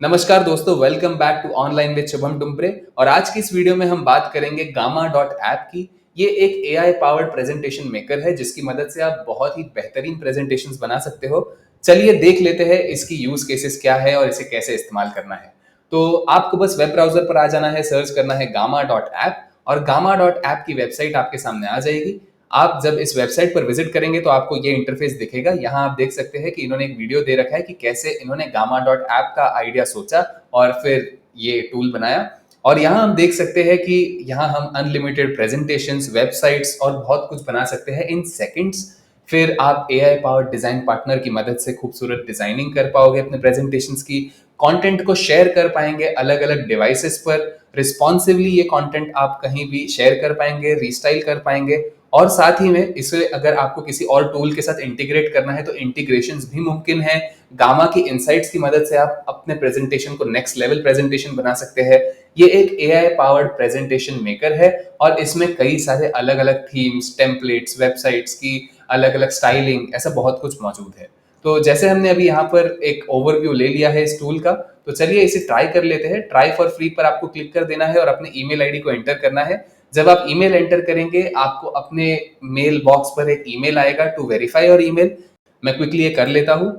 नमस्कार दोस्तों, welcome back to online with Shubham Dumbre. और आज की इस वीडियो में हम बात करेंगे गामा डॉट ऐप की। ये एक एआई पावर्ड प्रेजेंटेशन मेकर है जिसकी मदद से आप बहुत ही बेहतरीन प्रेजेंटेशंस बना सकते हो। चलिए देख लेते हैं इसकी यूज केसेस क्या है और इसे कैसे इस्तेमाल करना है। तो आपको बस वेब ब्राउजर पर आ जाना है, सर्च करना है गामा डॉट ऐप और गामा डॉट ऐप की वेबसाइट आपके सामने आ जाएगी। आप जब इस वेबसाइट पर विजिट करेंगे तो आपको ये इंटरफेस दिखेगा। यहाँ आप देख सकते हैं कि इन्होंने एक वीडियो दे रखा है कि कैसे इन्होंने गामा डॉट ऐप का आइडिया सोचा और फिर ये टूल बनाया। और यहाँ हम देख सकते हैं कि यहाँ हम अनलिमिटेड प्रेजेंटेशंस, वेबसाइट्स और बहुत कुछ बना सकते हैं इन सेकंड्स। फिर आप एआई पावर्ड डिजाइन पार्टनर की मदद से खूबसूरत डिजाइनिंग कर पाओगे अपने प्रेजेंटेशंस की। कंटेंट को शेयर कर पाएंगे अलग अलग डिवाइसेस पर। रिस्पॉन्सिवली ये कंटेंट आप कहीं भी शेयर कर पाएंगे, रीस्टाइल कर पाएंगे। और साथ ही में इसे अगर आपको किसी और टूल के साथ इंटीग्रेट करना है तो इंटीग्रेशंस भी मुमकिन है। गामा की इनसाइट्स की मदद से आप अपने प्रेजेंटेशन को नेक्स्ट लेवल प्रेजेंटेशन बना सकते हैं। ये एक एआई पावर्ड प्रेजेंटेशन मेकर है और इसमें कई सारे अलग अलग थीम्स, टेम्पलेट्स, वेबसाइट्स की अलग अलग स्टाइलिंग, ऐसा बहुत कुछ मौजूद है। तो जैसे हमने अभी यहाँ पर एक ओवरव्यू ले लिया है इस टूल का, तो चलिए इसे ट्राई कर लेते हैं। ट्राई फॉर फ्री पर आपको क्लिक कर देना है और अपने ईमेल आईडी को एंटर करना है। जब आप ईमेल एंटर करेंगे आपको अपने मेल बॉक्स पर एक ईमेल आएगा टू वेरीफाई योर ईमेल। मैं क्विकली ये कर लेता हूं।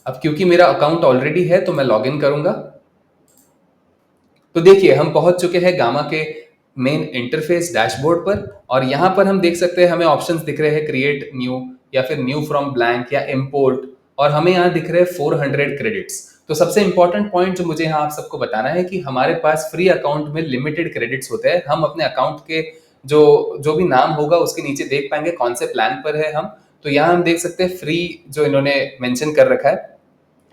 अब क्योंकि मेरा अकाउंट ऑलरेडी है तो मैं लॉग इन करूंगा। तो देखिए हम पहुंच चुके हैं गामा के मेन इंटरफेस डैशबोर्ड पर। और यहां पर हम देख सकते हैं हमें ऑप्शंस दिख रहे हैं, क्रिएट न्यू या फिर न्यू फ्रॉम ब्लैंक या इम्पोर्ट। और हमें यहाँ दिख रहे हैं 400 क्रेडिट्स। तो सबसे इंपॉर्टेंट पॉइंट जो मुझे यहाँ आप सबको बताना है कि हमारे पास फ्री अकाउंट में लिमिटेड क्रेडिट्स होते हैं। हम अपने अकाउंट के जो जो भी नाम होगा उसके नीचे देख पाएंगे कौन से प्लान पर है हम। तो यहाँ हम देख सकते हैं फ्री जो इन्होंने मेंशन कर रखा है।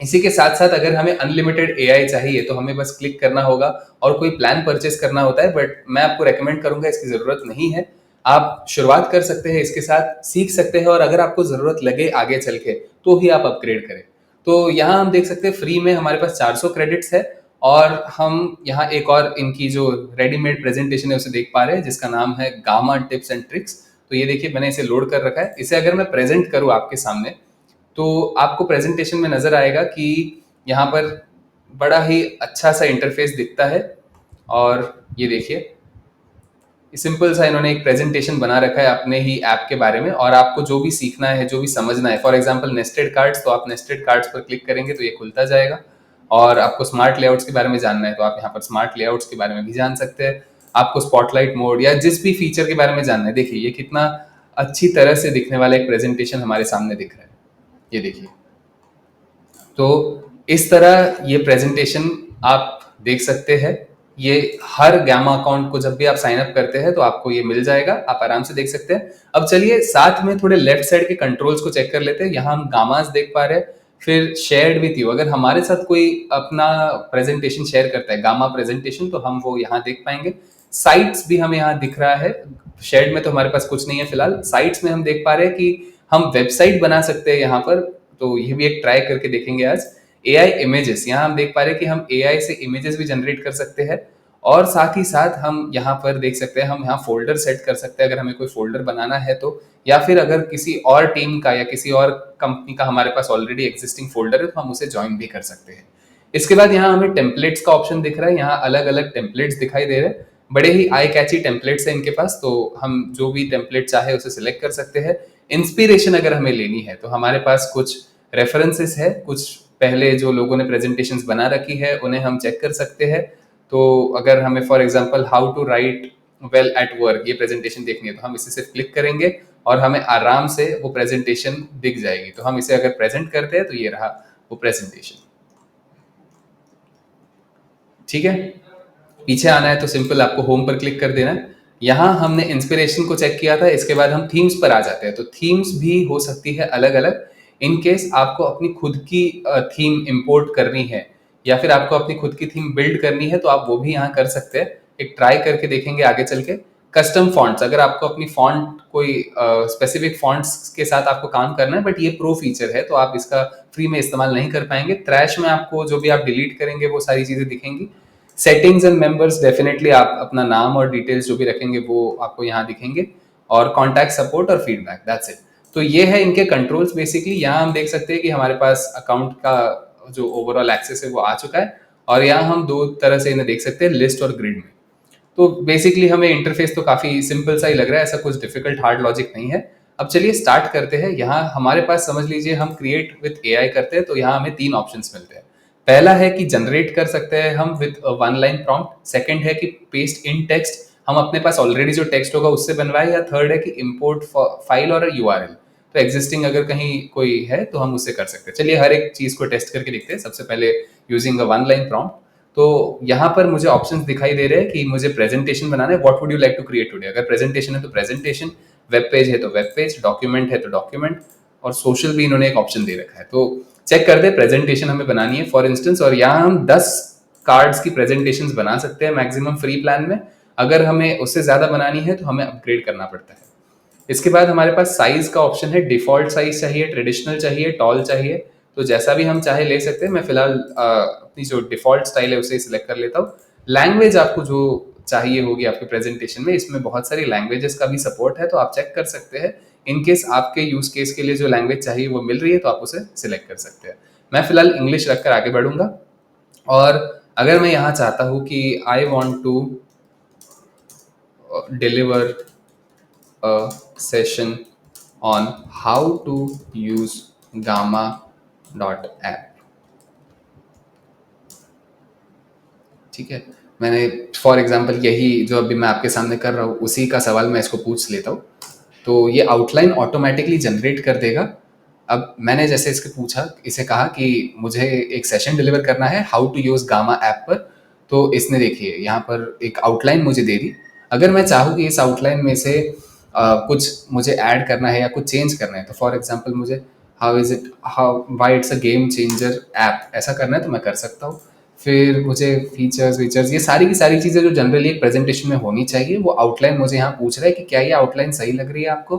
इसी के साथ साथ अगर हमें अनलिमिटेड एआई चाहिए तो हमें बस क्लिक करना होगा और कोई प्लान परचेस करना होता है, बट मैं आपको रेकमेंड करूंगा, इसकी जरूरत नहीं है। आप शुरुआत कर सकते हैं इसके साथ, सीख सकते हैं और अगर आपको जरूरत लगे आगे चल के तो ही आप अपग्रेड करें। तो यहाँ हम देख सकते हैं फ्री में हमारे पास 400 क्रेडिट्स है। और हम यहाँ एक और इनकी जो रेडीमेड प्रेजेंटेशन है उसे देख पा रहे हैं जिसका नाम है गामा टिप्स एंड ट्रिक्स। तो ये देखिए मैंने इसे लोड कर रखा है। इसे अगर मैं प्रेजेंट करूँ आपके सामने तो आपको प्रेजेंटेशन में नजर आएगा कि यहाँ पर बड़ा ही अच्छा सा इंटरफेस दिखता है। और ये देखिए सिंपल सा इन्होंने एक प्रेजेंटेशन बना रखा है अपने ही ऐप के बारे में। और आपको जो भी सीखना है, जो भी समझना है, फॉर एग्जांपल नेस्टेड कार्ड्स, तो आप नेस्टेड कार्ड्स पर क्लिक करेंगे तो ये खुलता जाएगा। और आपको स्मार्ट लेआउट्स के बारे में जानना है तो आप यहाँ पर स्मार्ट लेआउट्स के बारे में भी जान सकते हैं। आपको स्पॉटलाइट मोड या जिस भी फीचर के बारे में जानना है, देखिए ये कितना अच्छी तरह से दिखने वाला एक प्रेजेंटेशन हमारे सामने दिख रहा है। ये देखिए, तो इस तरह ये प्रेजेंटेशन आप देख सकते हैं। ये हर गामा अकाउंट को जब भी आप साइन अप करते हैं तो आपको ये मिल जाएगा, आप आराम से देख सकते हैं। अब चलिए साथ में थोड़े लेफ्ट साइड के कंट्रोल्स को चेक कर लेते हैं। यहाँ हम गामास देख पा रहे हैं। फिर शेयर्ड विथ यू, अगर हमारे साथ कोई अपना प्रेजेंटेशन शेयर करता है, गामा प्रेजेंटेशन, तो हम वो यहाँ देख पाएंगे। साइट्स भी हमें यहाँ दिख रहा है। शेयर्ड में तो हमारे पास कुछ नहीं है फिलहाल। साइट्स में हम देख पा रहे हैं कि हम वेबसाइट बना सकते हैं यहाँ पर। तो ये भी एक ट्राई करके देखेंगे आज। एआई इमेजेस, यहाँ हम देख पा रहे हैं कि हम एआई से इमेजेस भी जनरेट कर सकते हैं। और साथ ही साथ हम यहाँ पर देख सकते हैं, हम यहाँ फोल्डर सेट कर सकते हैं अगर हमें कोई फोल्डर बनाना है तो। या फिर अगर किसी और टीम का या किसी और कंपनी का हमारे पास ऑलरेडी एग्जिस्टिंग फोल्डर है तो हम उसे ज्वाइन भी कर सकते हैं। इसके बाद यहाँ हमें टेम्पलेट्स का ऑप्शन दिख रहा है। यहाँ अलग अलग टेम्पलेट्स दिखाई दे रहे हैं। बड़े ही आई कैची टेम्पलेट्स है इनके पास, तो हम जो भी टेम्पलेट चाहे उसे सिलेक्ट कर सकते हैं। इंस्पिरेशन अगर हमें लेनी है तो हमारे पास कुछ रेफरेंसेस है, कुछ पहले जो लोगों ने प्रेजेंटेशंस बना रखी है उन्हें हम चेक कर सकते हैं। तो अगर हमें for example how to write well at work ये प्रेजेंटेशन देखनी है तो हम इसे सिर्फ क्लिक करेंगे और हमें आराम से वो प्रेजेंटेशन दिख जाएगी। तो हम इसे अगर प्रेजेंट करते हैं तो ये रहा वो प्रेजेंटेशन। ठीक है, पीछे आना है तो सिंपल आपको होम पर क्लिक कर देना है। यहाँ हमने इंस्पिरेशन को चेक किया था। इसके बाद हम थीम्स पर आ जाते हैं। तो थीम्स भी हो सकती है अलग अलग। इन केस आपको अपनी खुद की थीम इंपोर्ट करनी है या फिर आपको अपनी खुद की थीम बिल्ड करनी है तो आप वो भी यहाँ कर सकते हैं। एक ट्राई करके देखेंगे आगे चल के। कस्टम फॉन्ट्स, अगर आपको अपनी फॉन्ट कोई स्पेसिफिक फॉन्ट्स के साथ आपको काम करना है, बट ये प्रो फीचर है तो आप इसका फ्री में इस्तेमाल नहीं कर पाएंगे। ट्रैश में आपको जो भी आप डिलीट करेंगे वो सारी चीजें दिखेंगी। सेटिंग्स एंड मेंबर्स, डेफिनेटली आप अपना नाम और डिटेल्स जो भी रखेंगे वो आपको यहाँ दिखेंगे। और कॉन्टैक्ट सपोर्ट और फीडबैक, दैट्स इट। तो ये है इनके कंट्रोल्स बेसिकली। यहाँ हम देख सकते हैं कि हमारे पास अकाउंट का जो ओवरऑल एक्सेस है वो आ चुका है, और यहाँ हम दो तरह से इन्हें देख सकते हैं, लिस्ट और ग्रिड में। तो बेसिकली हमें इंटरफेस तो काफी सिंपल सा ही लग रहा है, ऐसा कुछ डिफिकल्ट हार्ड लॉजिक नहीं है। अब चलिए स्टार्ट करते हैं। यहाँ हमारे पास समझ लीजिए हम क्रिएट विथ एआई करते हैं, तो यहाँ हमें 3 ऑप्शंस मिलते हैं। पहला है कि जनरेट कर सकते हैं हम with one line prompt. Second है कि पेस्ट इन टेक्स्ट, हम अपने पास ऑलरेडी जो टेक्स्ट होगा उससे बनवाए। या थर्ड है कि इंपोर्ट फाइल और यूआरएल, तो एग्जिस्टिंग अगर कहीं कोई है तो हम उससे कर सकते हैं। चलिए हर एक चीज को टेस्ट करके देखते हैं। सबसे पहले using a one line prompt, तो यहाँ पर मुझे ऑप्शंस दिखाई दे रहे हैं कि मुझे प्रेजेंटेशन बनाना है। What would you like to create today? अगर प्रेजेंटेशन है तो प्रेजेंटेशन, वेब पेज है तो वेब पेज, डॉक्यूमेंट है तो डॉक्यूमेंट, और सोशल भी इन्होंने एक ऑप्शन दे रखा है। तो चेक कर दे, प्रेजेंटेशन हमें बनानी है फॉर इंस्टेंस, और यहाँ हम 10 कार्ड्स की प्रेजेंटेशन बना सकते हैं मैक्सिमम फ्री प्लान में। अगर हमें उससे ज्यादा बनानी है तो हमें अपग्रेड करना पड़ता है। इसके बाद हमारे पास साइज का ऑप्शन है। डिफॉल्ट साइज चाहिए, ट्रेडिशनल चाहिए, टॉल चाहिए, तो जैसा भी हम चाहे ले सकते हैं। मैं फिलहाल अपनी जो डिफॉल्ट स्टाइल है उसे सिलेक्ट कर लेता हूँ। लैंग्वेज आपको जो चाहिए होगी आपके प्रेजेंटेशन में, इसमें बहुत सारी लैंग्वेजेस का भी सपोर्ट है, तो आप चेक कर सकते हैं। इनकेस आपके यूज केस के लिए जो लैंग्वेज चाहिए वो मिल रही है तो आप उसे सिलेक्ट कर सकते हैं। मैं फिलहाल इंग्लिश रखकर आगे बढ़ूंगा। और अगर मैं यहाँ चाहता हूँ कि I want to deliver a session on how to use gamma.app, ठीक है। मैंने फॉर एग्जांपल यही जो अभी मैं आपके सामने कर रहा हूँ उसी का सवाल मैं इसको पूछ लेता हूँ, तो ये आउटलाइन ऑटोमेटिकली जनरेट कर देगा। अब मैंने जैसे इसके पूछा, इसे कहा कि मुझे एक सेशन डिलीवर करना है how to use Gamma app पर, तो इसने देखिए यहाँ पर एक आउटलाइन मुझे दे दी। अगर मैं चाहूँ कि इस आउटलाइन में से कुछ मुझे ऐड करना है या कुछ चेंज करना है, तो फॉर एग्जांपल मुझे how is it, how why it's a game changer app, ऐसा करना है तो मैं कर सकता हूँ। फिर मुझे फीचर्स फीचर्स ये सारी की सारी चीज़ें जो जनरली एक प्रेजेंटेशन में होनी चाहिए, वो आउटलाइन मुझे यहाँ पूछ रहा है कि क्या ये आउटलाइन सही लग रही है आपको।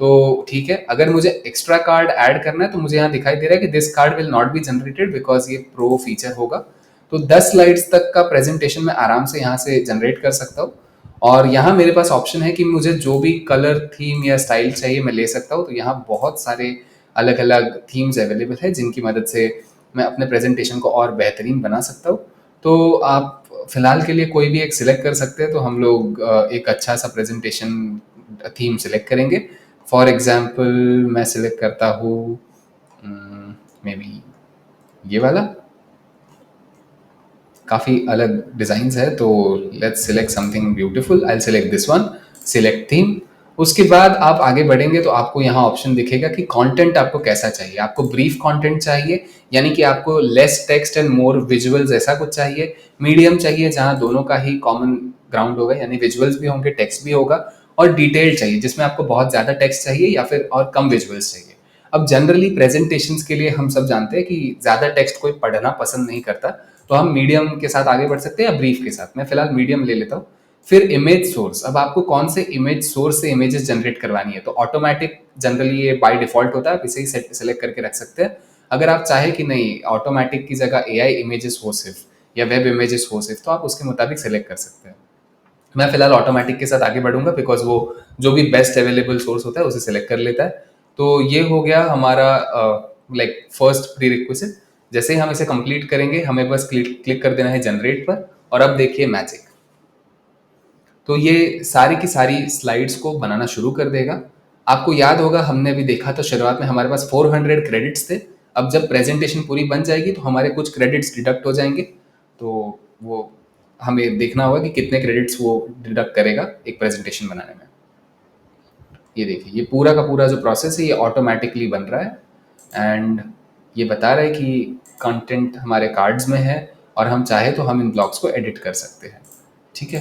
तो ठीक है। अगर मुझे एक्स्ट्रा कार्ड ऐड करना है तो मुझे यहाँ दिखाई दे रहा है कि this card will not be generated because ये प्रो फीचर होगा। तो 10 स्लाइड्स तक का प्रेजेंटेशन मैं आराम से यहाँ से जनरेट कर सकता हूँ। और यहाँ मेरे पास ऑप्शन है कि मुझे जो भी कलर थीम या स्टाइल चाहिए मैं ले सकता हूँ। तो यहाँ बहुत सारे अलग अलग थीम्स अवेलेबल है जिनकी मदद से मैं अपने प्रेजेंटेशन को और बेहतरीन बना सकता हूँ। तो आप फिलहाल के लिए कोई भी एक सिलेक्ट कर सकते हैं। तो हम लोग एक अच्छा सा प्रेजेंटेशन थीम सिलेक्ट करेंगे। फॉर एग्जाम्पल मैं सिलेक्ट करता हूँ मे बी ये वाला, काफ़ी अलग डिज़ाइंस है, तो let's select something beautiful. I select this one, select theme. उसके बाद आप आगे बढ़ेंगे तो आपको यहाँ ऑप्शन दिखेगा कि कंटेंट आपको कैसा चाहिए। आपको ब्रीफ कंटेंट चाहिए, यानी कि आपको less text and more visuals ऐसा कुछ चाहिए। मीडियम चाहिए जहाँ दोनों का ही कॉमन ग्राउंड होगा, यानी विजुअल्स भी होंगे टेक्स्ट भी होगा। और डिटेल चाहिए जिसमें आपको बहुत ज़्यादा टेक्स्ट चाहिए या फिर और कम विजुअल्स चाहिए। अब जनरली प्रेजेंटेशंस के लिए हम सब जानते हैं कि ज़्यादा टेक्स्ट कोई पढ़ना पसंद नहीं करता, तो हम मीडियम के साथ आगे बढ़ सकते हैं या ब्रीफ के साथ। मैं फिलहाल मीडियम ले लेता हूँ। फिर इमेज सोर्स, अब आपको कौन से इमेज सोर्स से इमेजेस जनरेट करवानी है, तो ऑटोमेटिक जनरली ये बाय डिफॉल्ट होता है, आप इसे ही सेलेक्ट करके रख सकते हैं। अगर आप चाहे कि नहीं ऑटोमेटिक की जगह एआई इमेजेस हो सिर्फ या वेब इमेजेस हो सिर्फ, तो आप उसके मुताबिक सेलेक्ट कर सकते हैं। मैं फिलहाल ऑटोमेटिक के साथ आगे बढ़ूंगा बिकॉज वो जो भी बेस्ट अवेलेबल सोर्स होता है उसे सेलेक्ट कर लेता है। तो ये हो गया हमारा लाइक फर्स्ट प्री रिक्विजिट। जैसे ही हम इसे कंप्लीट करेंगे हमें बस क्लिक कर देना है जनरेट पर, और अब देखिए मैजिक। तो ये सारी की सारी स्लाइड्स को बनाना शुरू कर देगा। आपको याद होगा हमने अभी देखा तो शुरुआत में हमारे पास 400 क्रेडिट्स थे। अब जब प्रेजेंटेशन पूरी बन जाएगी तो हमारे कुछ क्रेडिट्स डिडक्ट हो जाएंगे। तो वो हमें देखना होगा कि कितने क्रेडिट्स वो डिडक्ट करेगा एक प्रेजेंटेशन बनाने में। ये देखिए ये पूरा का पूरा जो प्रोसेस है ये ऑटोमेटिकली बन रहा है, एंड ये बता रहा है कि कंटेंट हमारे कार्ड्स में है और हम चाहे तो हम इन ब्लॉग्स को एडिट कर सकते हैं। ठीक है।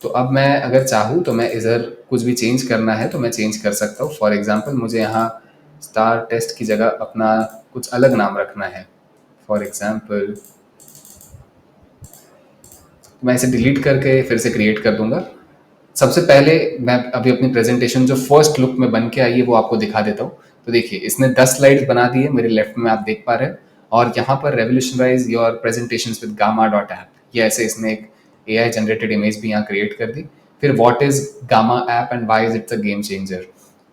तो अब मैं अगर चाहूँ तो मैं इधर कुछ भी चेंज करना है तो मैं चेंज कर सकता हूँ। फॉर एग्जांपल मुझे यहाँ स्टार टेस्ट की जगह अपना कुछ अलग नाम रखना है। फॉर एग्जांपल मैं इसे डिलीट करके फिर से क्रिएट कर दूंगा। सबसे पहले मैं अभी अपनी प्रेजेंटेशन जो फर्स्ट लुक में बन के आई है वो आपको दिखा देता हूँ। तो देखिए इसने 10 स्लाइड्स बना दी है, मेरे लेफ्ट में आप देख पा रहे हैं। और यहाँ पर revolutionise your presentation with gamma dot app, ये ऐसे इसने एक एआई जनरेटेड इमेज भी यहाँ क्रिएट कर दी। फिर what is gamma app and why is it's a game changer,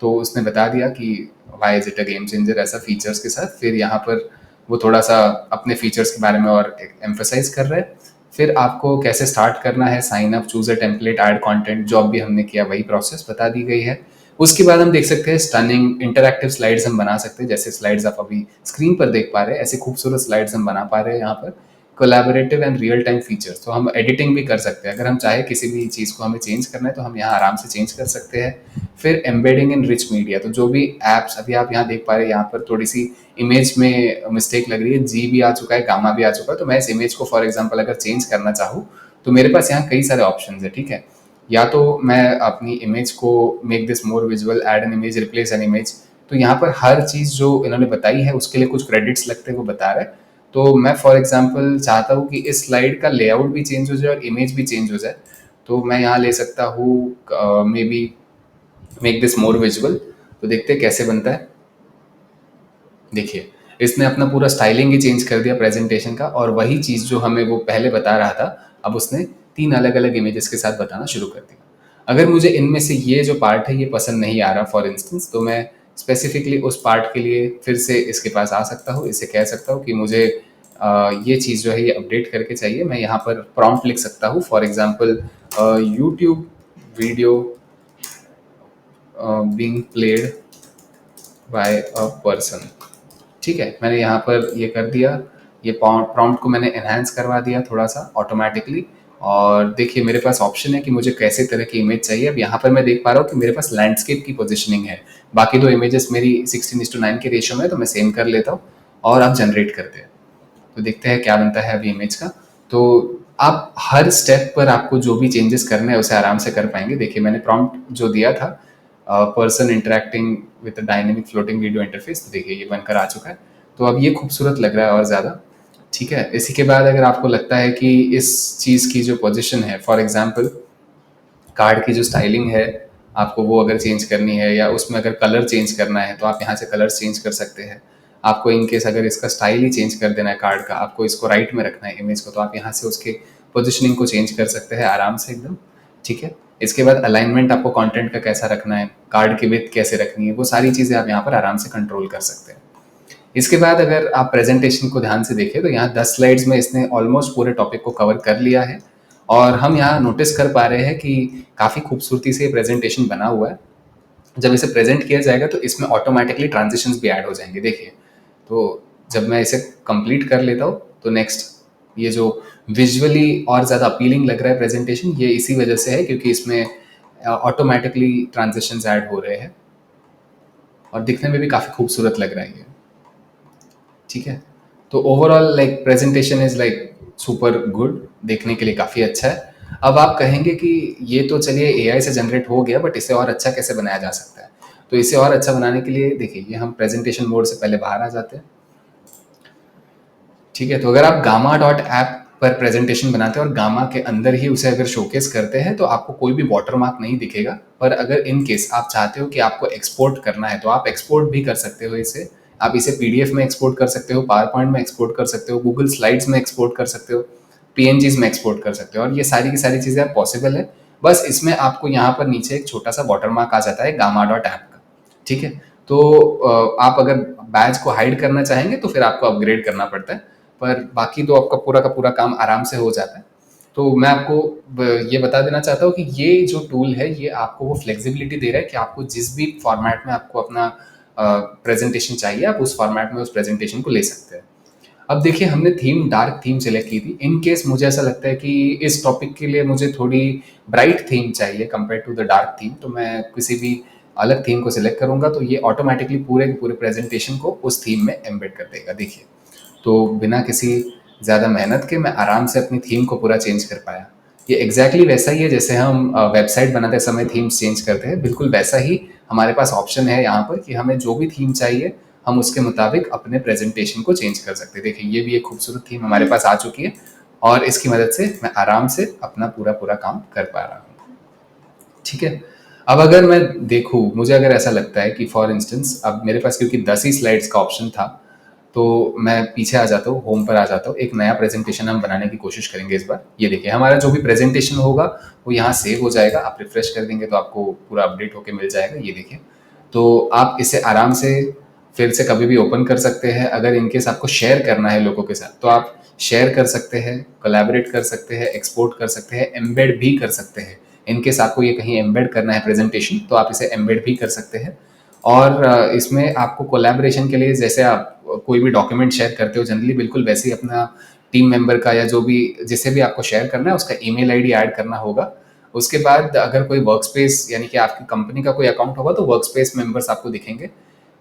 तो उसने बता दिया कि why is it a game changer ऐसा फीचर्स के साथ। फिर यहाँ पर वो थोड़ा सा अपने फीचर्स के बारे में और एम्फोसाइज कर रहे हैं। फिर आपको कैसे स्टार्ट करना है, sign up, choose a template, add content, जो भी हमने किया वही प्रोसेस बता दी गई है। उसके बाद हम देख सकते हैं स्टनिंग इंटरैक्टिव स्लाइड्स हम बना सकते हैं, जैसे स्लाइड्स आप अभी स्क्रीन पर देख पा रहे हैं, ऐसे खूबसूरत स्लाइड्स हम बना पा रहे हैं यहाँ पर। Collaborative and real time features, तो हम एडिटिंग भी कर सकते हैं, अगर हम चाहे किसी भी चीज़ को हमें चेंज करना है तो हम यहाँ आराम से चेंज कर सकते हैं। फिर एम्बेडिंग इन रिच मीडिया, तो जो भी एप्स अभी आप यहाँ देख पा रहे हैं, यहाँ पर थोड़ी सी इमेज में मिस्टेक लग रही है, जी भी आ चुका है, गामा भी आ चुका है, तो मैं इस इमेज को फॉर एग्जाम्पल अगर चेंज करना चाहूँ तो मेरे पास यहाँ कई सारे ऑप्शन है, ठीक है। या तो मैं अपनी इमेज को make this more visual, add an image, replace an image, तो यहाँ पर हर चीज़ जो इन्होंने बताई है उसके लिए कुछ क्रेडिट्स लगते हैं वो बता रहा है। तो मैं फॉर एग्जांपल चाहता हूँ कि इस स्लाइड का लेआउट भी चेंज हो जाए और इमेज भी चेंज हो जाए, तो मैं यहाँ ले सकता हूँ may be make this more visual. तो देखते हैं कैसे बनता है। देखिए, इसने अपना पूरा स्टाइलिंग ही चेंज कर दिया प्रेजेंटेशन का, और वही चीज़ जो हमें वो पहले बता रहा था अब उसने 3 अलग-अलग इमेजेस के साथ बताना शुरू कर दिया। अगर मुझे इनमें से ये जो पार्ट है ये पसंद नहीं आ रहा फॉर इंस्टेंस, तो मैं स्पेसिफिकली उस पार्ट के लिए फिर से इसके पास आ सकता हूँ, इसे कह सकता हूँ कि मुझे ये चीज़ जो है ये अपडेट करके चाहिए। मैं यहाँ पर प्रॉम्प्ट लिख सकता हूँ, for example YouTube video being played by a person. ठीक है, मैंने यहाँ पर ये कर दिया, ये प्रॉम्प्ट को मैंने एनहांस करवा दिया थोड़ा सा ऑटोमेटिकली। और देखिए मेरे पास ऑप्शन है कि मुझे कैसे तरह की इमेज चाहिए। अब यहाँ पर मैं देख पा रहा हूँ कि मेरे पास लैंडस्केप की पोजीशनिंग है, बाकी 2 इमेजेस मेरी 16:9 के रेशियो में है, तो मैं सेम कर लेता हूँ और आप जनरेट करते हैं। तो देखते हैं क्या बनता है अभी इमेज का। तो आप हर स्टेप पर आपको जो भी चेंजेस करने हैं उसे आराम से कर पाएंगे। देखिए मैंने प्रॉम्प्ट जो दिया था person interacting with dynamic floating video interface, तो देखिए ये बनकर आ चुका है। तो अब ये खूबसूरत लग रहा है और ज़्यादा, ठीक है। इसी के बाद अगर आपको लगता है कि इस चीज़ की जो पोजीशन है, फॉर एग्जांपल कार्ड की जो स्टाइलिंग है आपको वो अगर चेंज करनी है, या उसमें अगर कलर चेंज करना है तो आप यहाँ से कलर चेंज कर सकते हैं। आपको इन केस अगर इसका स्टाइल ही चेंज कर देना है कार्ड का, आपको इसको राइट में रखना है इमेज को, तो आप यहाँ से उसके पोजिशनिंग को चेंज कर सकते हैं आराम से एकदम, ठीक है। इसके बाद अलाइनमेंट आपको कंटेंट का कैसा रखना है, कार्ड की विड्थ कैसे रखनी है, वो सारी चीज़ें आप यहाँ पर आराम से कंट्रोल कर सकते हैं। इसके बाद अगर आप प्रेजेंटेशन को ध्यान से देखें तो यहाँ 10 स्लाइड्स में इसने ऑलमोस्ट पूरे टॉपिक को कवर कर लिया है, और हम यहाँ नोटिस कर पा रहे हैं कि काफ़ी खूबसूरती से प्रेजेंटेशन बना हुआ है। जब इसे प्रेजेंट किया जाएगा तो इसमें ऑटोमेटिकली ट्रांजिशंस भी ऐड हो जाएंगे। देखिए, तो जब मैं इसे कंप्लीट कर लेता हूँ तो नेक्स्ट ये जो विजुअली और ज़्यादा अपीलिंग लग रहा है प्रेजेंटेशन, ये इसी वजह से है क्योंकि इसमें ऑटोमेटिकली ट्रांजिशंस ऐड हो रहे हैं और दिखने में भी काफ़ी खूबसूरत लग रहा है ये, ठीक है। तो overall like presentation is like super good, देखने के लिए काफ़ी अच्छा है। अब आप कहेंगे कि ये तो चलिए एआई से जनरेट हो गया, बट इसे और अच्छा कैसे बनाया जा सकता है। तो इसे और अच्छा बनाने के लिए देखिए, ये हम प्रेजेंटेशन मोड से पहले बाहर आ जाते हैं, ठीक है। तो अगर आप गामा डॉट ऐप पर प्रेजेंटेशन बनाते हैं और गामा के अंदर ही उसे अगर शोकेस करते हैं तो आपको कोई भी वाटरमार्क नहीं दिखेगा। पर अगर इन केस आप चाहते हो कि आपको एक्सपोर्ट करना है तो आप एक्सपोर्ट भी कर सकते हो इसे। आप इसे पीडीएफ में एक्सपोर्ट कर सकते हो, पावर पॉइंट में एक्सपोर्ट कर सकते हो, गूगल स्लाइड्स में एक्सपोर्ट कर सकते हो, पीएनजीज में एक्सपोर्ट कर सकते हो, और ये सारी की सारी चीज़ें आप पॉसिबल है। बस इसमें आपको यहाँ पर नीचे एक छोटा सा वाटरमार्क आ जाता है गामा डॉट ऐप का, ठीक है। तो आप अगर बैच को हाइड करना चाहेंगे तो फिर आपको अपग्रेड करना पड़ता है, पर बाकी तो आपका पूरा का पूरा काम आराम से हो जाता है। तो मैं आपको ये बता देना चाहता हूँ कि ये जो टूल है ये आपको वो फ्लेक्सिबिलिटी दे रहा है कि आपको जिस भी फॉर्मेट में आपको अपना प्रेजेंटेशन चाहिए आप उस फॉर्मेट में उस प्रेजेंटेशन को ले सकते हैं। अब देखिए, हमने थीम डार्क थीम सेलेक्ट की थी। इन केस मुझे ऐसा लगता है कि इस टॉपिक के लिए मुझे थोड़ी ब्राइट थीम चाहिए compare to the dark theme, तो मैं किसी भी अलग थीम को सिलेक्ट करूंगा तो ये ऑटोमेटिकली पूरे के पूरे प्रेजेंटेशन को उस थीम में एम्बेड कर देगा। देखिए, तो बिना किसी ज़्यादा मेहनत के मैं आराम से अपनी थीम को पूरा चेंज कर पाया। ये एग्जैक्टली वैसा ही है जैसे हम वेबसाइट बनाते समय थीम्स चेंज करते हैं, बिल्कुल वैसा ही हमारे पास ऑप्शन है यहाँ पर कि हमें जो भी थीम चाहिए हम उसके मुताबिक अपने प्रेजेंटेशन को चेंज कर सकते हैं। देखिए, ये भी एक खूबसूरत थीम हमारे पास आ चुकी है और इसकी मदद से मैं आराम से अपना पूरा पूरा काम कर पा रहा हूँ, ठीक है। अब अगर मैं देखूँ, मुझे अगर ऐसा लगता है कि फॉर इंस्टेंस अब मेरे पास क्योंकि 10 ही स्लाइड्स का ऑप्शन था, तो मैं पीछे आ जाता हूँ, होम पर आ जाता हूँ, एक नया प्रेजेंटेशन हम बनाने की कोशिश करेंगे इस बार। ये देखिए, हमारा जो भी प्रेजेंटेशन होगा वो यहाँ सेव हो जाएगा, आप रिफ्रेश कर देंगे तो आपको पूरा अपडेट होके मिल जाएगा। ये देखिए, तो आप इसे आराम से फिर से कभी भी ओपन कर सकते हैं। अगर इनकेस आपको शेयर करना है लोगों के साथ तो आप शेयर कर सकते हैं, कोलैबोरेट कर सकते हैं, एक्सपोर्ट कर सकते हैं, एम्बेड भी कर सकते हैं। इनकेस आपको ये कहीं एम्बेड करना है प्रेजेंटेशन तो आप इसे एम्बेड भी कर सकते हैं। और इसमें आपको कोलैबोरेशन के लिए जैसे आप कोई भी डॉक्यूमेंट शेयर करते हो जनरली बिल्कुल वैसे ही अपना टीम मेंबर का या जो भी जिसे भी आपको शेयर करना है उसका ईमेल आईडी ऐड करना होगा। उसके बाद अगर कोई वर्कस्पेस यानी कि आपकी कंपनी का कोई अकाउंट होगा तो वर्कस्पेस मेंबर्स आपको दिखेंगे।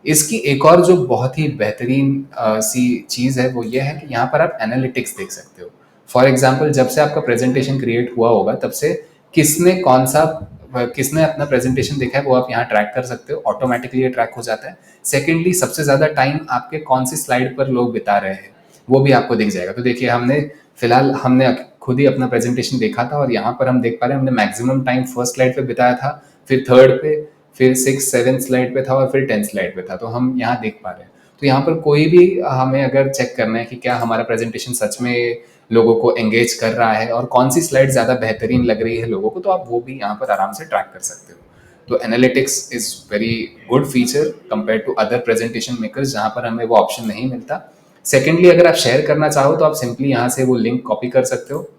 इसकी एक और जो बहुत ही बेहतरीन सी चीज़ है वो ये है कि यहाँ पर आप एनालिटिक्स देख सकते हो। फॉर एग्जाम्पल जब से आपका प्रेजेंटेशन क्रिएट हुआ होगा तब से किसने कौन सा किसने अपना प्रेजेंटेशन देखा है वो आप यहाँ ट्रैक कर सकते हो। ऑटोमेटिकली ये ट्रैक हो जाता है। सेकेंडली सबसे ज़्यादा टाइम आपके कौन सी स्लाइड पर लोग बिता रहे हैं वो भी आपको दिख जाएगा। तो देखिए हमने खुद ही अपना प्रेजेंटेशन देखा था और यहाँ पर हम देख पा रहे हैं हमने मैक्सिमम टाइम फर्स्ट स्लाइड पे बिताया था, फिर थर्ड पे, फिर 6 7 स्लाइड पे था और फिर 10 स्लाइड पे था। तो हम यहाँ देख पा रहे हैं। तो यहाँ पर कोई भी हमें अगर चेक करना है कि क्या हमारा प्रेजेंटेशन सच में लोगों को एंगेज कर रहा है और कौन सी स्लाइड ज़्यादा बेहतरीन लग रही है लोगों को, तो आप वो भी यहाँ पर आराम से ट्रैक कर सकते हो। तो analytics is very good feature compare to other presentation makers जहाँ पर हमें वो ऑप्शन नहीं मिलता। सेकेंडली अगर आप शेयर करना चाहो तो आप सिंपली यहाँ से वो लिंक कॉपी कर सकते हो,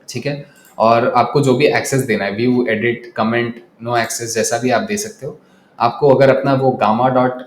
ठीक है। और आपको जो भी एक्सेस देना है, view, edit, comment, no access, जैसा भी आप दे सकते हो। आपको अगर अपना वो गामा डॉट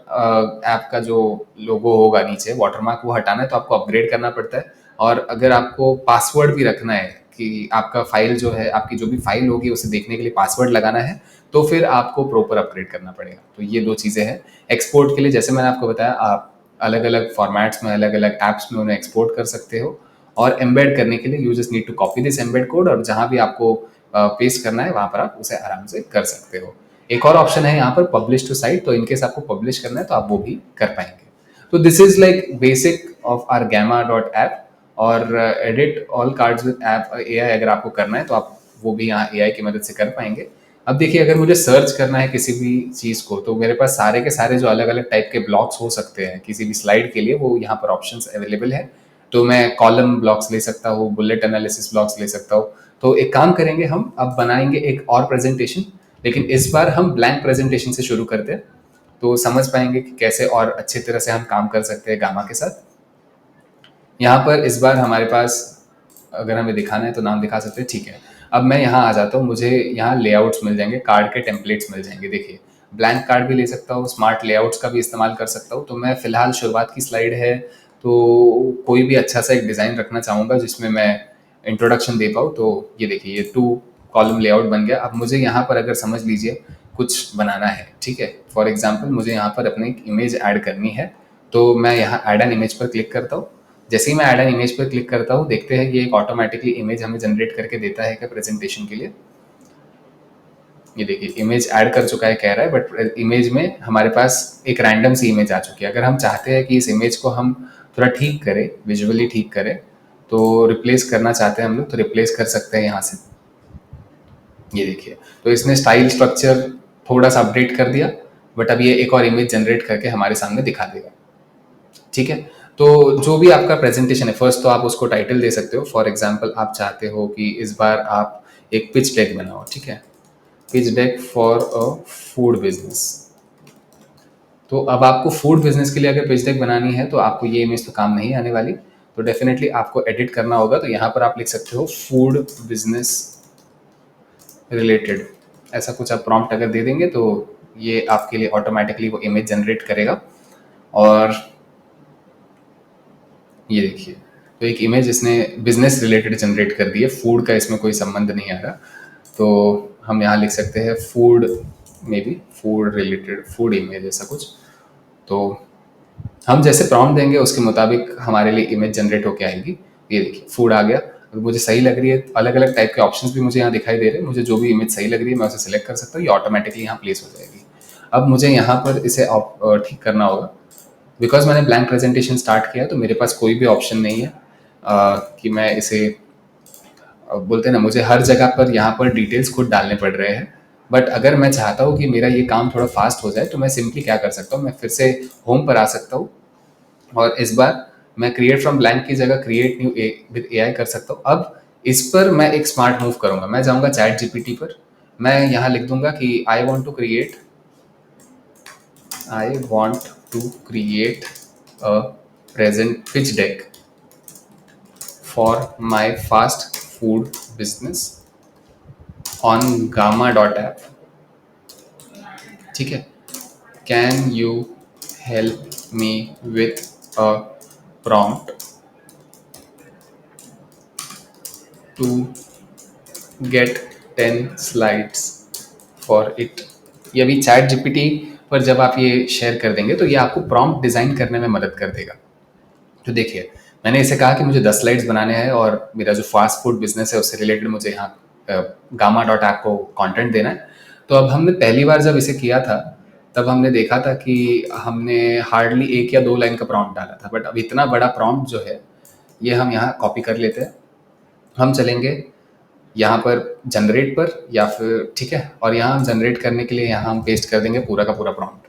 ऐप का जो लोगो होगा नीचे वाटरमार्क वो हटाना है तो आपको अपग्रेड करना पड़ता है। और अगर आपको पासवर्ड भी रखना है कि आपका फाइल जो है, आपकी जो भी फाइल होगी उसे देखने के लिए पासवर्ड लगाना है तो फिर आपको प्रॉपर अपग्रेड करना पड़ेगा। तो ये दो चीज़ें हैं। एक्सपोर्ट के लिए जैसे मैंने आपको बताया, आप अलग अलग फॉर्मेट्स में, अलग अलग ऐप्स में उन्हें एक्सपोर्ट कर सकते हो। और एम्बेड करने के लिए you just need to copy this embed code और जहां भी आपको पेस्ट करना है वहां पर आप उसे आराम से कर सकते हो। एक और ऑप्शन है यहाँ पर पब्लिश टू साइट, तो इनकेस आपको पब्लिश करना है तो आप वो भी कर पाएंगे। तो this is like basic of our Gamma dot app. और edit all cards with app AI अगर आपको करना है तो आप वो भी यहाँ एआई की मदद से कर पाएंगे। अब देखिए अगर मुझे सर्च करना है किसी भी चीज़ को तो मेरे पास सारे के सारे जो अलग अलग टाइप के ब्लॉक्स हो सकते हैं किसी भी स्लाइड के लिए वो यहाँ पर ऑप्शंस अवेलेबल है। तो मैं कॉलम ब्लॉक्स ले सकता हूँ, बुलेट एनालिसिस ब्लॉक्स ले सकता हूँ। तो एक काम करेंगे, हम अब बनाएंगे एक और प्रेजेंटेशन, लेकिन इस बार हम ब्लैंक प्रेजेंटेशन से शुरू करते हैं तो समझ पाएंगे कि कैसे और अच्छी तरह से हम काम कर सकते हैं गामा के साथ। यहाँ पर इस बार हमारे पास अगर हमें दिखाना है तो नाम दिखा सकते हैं, ठीक है। अब मैं यहाँ आ जाता हूँ, मुझे यहाँ लेआउट्स मिल जाएंगे, कार्ड के टेम्पलेट्स मिल जाएंगे। देखिए ब्लैंक कार्ड भी ले सकता हूँ, स्मार्ट लेआउट्स का भी इस्तेमाल कर सकता हूँ। तो मैं फिलहाल शुरुआत की स्लाइड है तो कोई भी अच्छा सा एक डिज़ाइन रखना चाहूँगा जिसमें मैं इंट्रोडक्शन दे पाऊँ। तो ये देखिए ये 2 कॉलम लेआउट बन गया। अब मुझे यहाँ पर अगर समझ लीजिए कुछ बनाना है, ठीक है। फॉर एग्जाम्पल मुझे यहाँ पर अपनी एक इमेज ऐड करनी है तो मैं यहाँ ऐड एन इमेज पर क्लिक करता हूँ। जैसे ही मैं ऐड एन इमेज पर क्लिक करता हूँ देखते हैं ये एक ऑटोमेटिकली इमेज हमें जनरेट करके देता है क्या प्रेजेंटेशन के लिए। ये देखिए इमेज ऐड कर चुका है कह रहा है, बट इमेज में हमारे पास एक रैंडम सी इमेज आ चुकी है। अगर हम चाहते हैं कि इस इमेज को हम थोड़ा ठीक करें, विजुअली ठीक करें, तो रिप्लेस करना चाहते हैं हम लोग तो रिप्लेस कर सकते हैं यहाँ से। ये देखिए तो इसने स्टाइल स्ट्रक्चर थोड़ा सा अपडेट कर दिया, बट अब ये एक और इमेज जनरेट करके हमारे सामने दिखा देगा, ठीक है। तो जो भी आपका प्रेजेंटेशन है फर्स्ट तो आप उसको टाइटल दे सकते हो। फॉर एग्जांपल आप चाहते हो कि इस बार आप एक पिच डेक बनाओ, ठीक है, pitch deck for a food business. तो अब आपको फूड बिजनेस के लिए अगर पिच डेक बनानी है तो आपको ये इमेज तो काम नहीं आने वाली, तो डेफिनेटली आपको एडिट करना होगा। तो यहाँ पर आप लिख सकते हो फूड बिजनेस रिलेटेड, ऐसा कुछ आप प्रॉम्प्ट अगर दे देंगे तो ये आपके लिए ऑटोमेटिकली वो इमेज जनरेट करेगा। और ये देखिए तो एक इमेज इसने बिजनेस रिलेटेड जनरेट कर दी है, फूड का इसमें कोई संबंध नहीं आ रहा। तो हम यहाँ लिख सकते हैं food, may be food related, food image ऐसा कुछ। तो हम जैसे प्रॉम्प्ट देंगे उसके मुताबिक हमारे लिए इमेज जनरेट होके आएगी। ये देखिए फूड आ गया, अगर मुझे सही लग रही है, अलग अलग टाइप के ऑप्शंस भी मुझे यहाँ दिखाई दे रहे हैं। मुझे जो भी इमेज सही लग रही है मैं उसे सिलेक्ट कर सकता हूँ, ये ऑटोमेटिकली यहाँ प्लेस हो जाएगी। अब मुझे यहाँ पर इसे ठीक करना होगा। बिकॉज मैंने ब्लैंक प्रेजेंटेशन स्टार्ट किया तो मेरे पास कोई भी ऑप्शन नहीं है कि मैं इसे बोलते हैं ना, मुझे हर जगह पर यहाँ पर डिटेल्स खुद डालने पड़ रहे हैं। बट अगर मैं चाहता हूँ कि मेरा ये काम थोड़ा फास्ट हो जाए तो मैं सिंपली क्या कर सकता हूँ, मैं फिर से होम पर आ सकता हूँ और इस बार मैं क्रिएट फ्रॉम ब्लैंक की जगह क्रिएट न्यू विद एआई कर सकता हूँ। अब इस पर मैं एक स्मार्ट मूव करूंगा, मैं जाऊंगा चैट जीपीटी पर, मैं यहाँ लिख दूंगा कि I want to create I want to create a present pitch deck for my fast food business on gamma.app. ठीक है, can you help me with a prompt to get 10 slides for it. ये अभी chat GPT पर जब आप ये share कर देंगे तो ये आपको प्रॉम्प्ट डिज़ाइन करने में मदद कर देगा। तो देखिए, मैंने इसे कहा कि मुझे 10 स्लाइड्स बनाने हैं और मेरा जो फास्ट फूड बिजनेस है उससे रिलेटेड मुझे यहाँ गामा डॉट ऐप को कंटेंट देना है। तो अब हमने पहली बार जब इसे किया था तब हमने देखा था कि हमने हार्डली 1 या 2 लाइन का प्रॉम्प्ट डाला था, बट अब इतना बड़ा प्रॉम्प्ट जो है ये हम यहाँ कॉपी कर लेते हैं। हम चलेंगे यहाँ पर जनरेट पर, या फिर ठीक है, और यहाँ हम जनरेट करने के लिए यहाँ हम पेस्ट कर देंगे पूरा का पूरा प्रॉम्प्ट।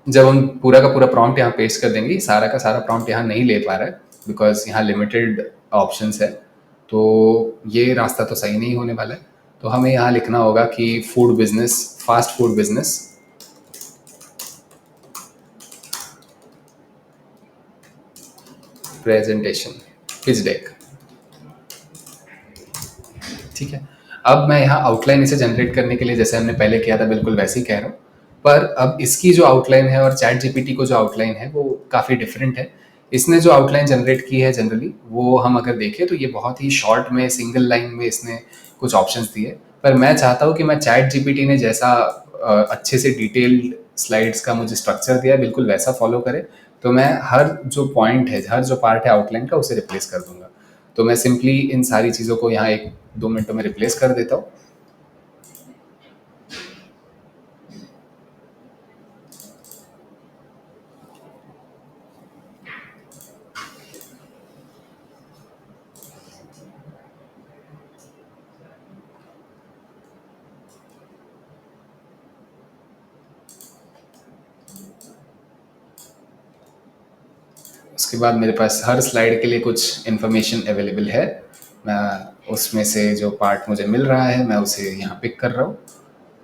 जब हम पूरा का पूरा प्रॉम्प्ट यहाँ पेस्ट कर देंगे, सारा का सारा प्रॉम्प्ट यहाँ नहीं ले पा रहा है बिकॉज यहाँ लिमिटेड ऑप्शंस है, तो ये रास्ता तो सही नहीं होने वाला है। तो हमें यहाँ लिखना होगा कि food business, fast food business presentation pitch deck. ठीक है, अब मैं यहाँ आउटलाइन इसे जनरेट करने के लिए जैसे हमने पहले किया था बिल्कुल वैसे ही कह रहा हूँ, पर अब इसकी जो आउटलाइन है और चैट जीपीटी को जो आउटलाइन है वो काफ़ी डिफरेंट है। इसने जो आउटलाइन जनरेट की है जनरली वो हम अगर देखें तो ये बहुत ही शॉर्ट में सिंगल लाइन में इसने कुछ ऑप्शंस दिए, पर मैं चाहता हूँ कि मैं चैट जीपीटी ने जैसा अच्छे से डिटेल्ड स्लाइड्स का मुझे स्ट्रक्चर दिया बिल्कुल वैसा फॉलो करे। तो मैं हर जो पॉइंट है, हर जो पार्ट है आउटलाइन का उसे रिप्लेस कर दूंगा। तो मैं सिंपली इन सारी चीज़ों को यहाँ 1-2 मिनटों में रिप्लेस कर देता हूँ। उसके बाद मेरे पास हर स्लाइड के लिए कुछ इन्फॉर्मेशन अवेलेबल है। मैं उसमें से जो पार्ट मुझे मिल रहा है मैं उसे यहाँ पिक कर रहा हूँ।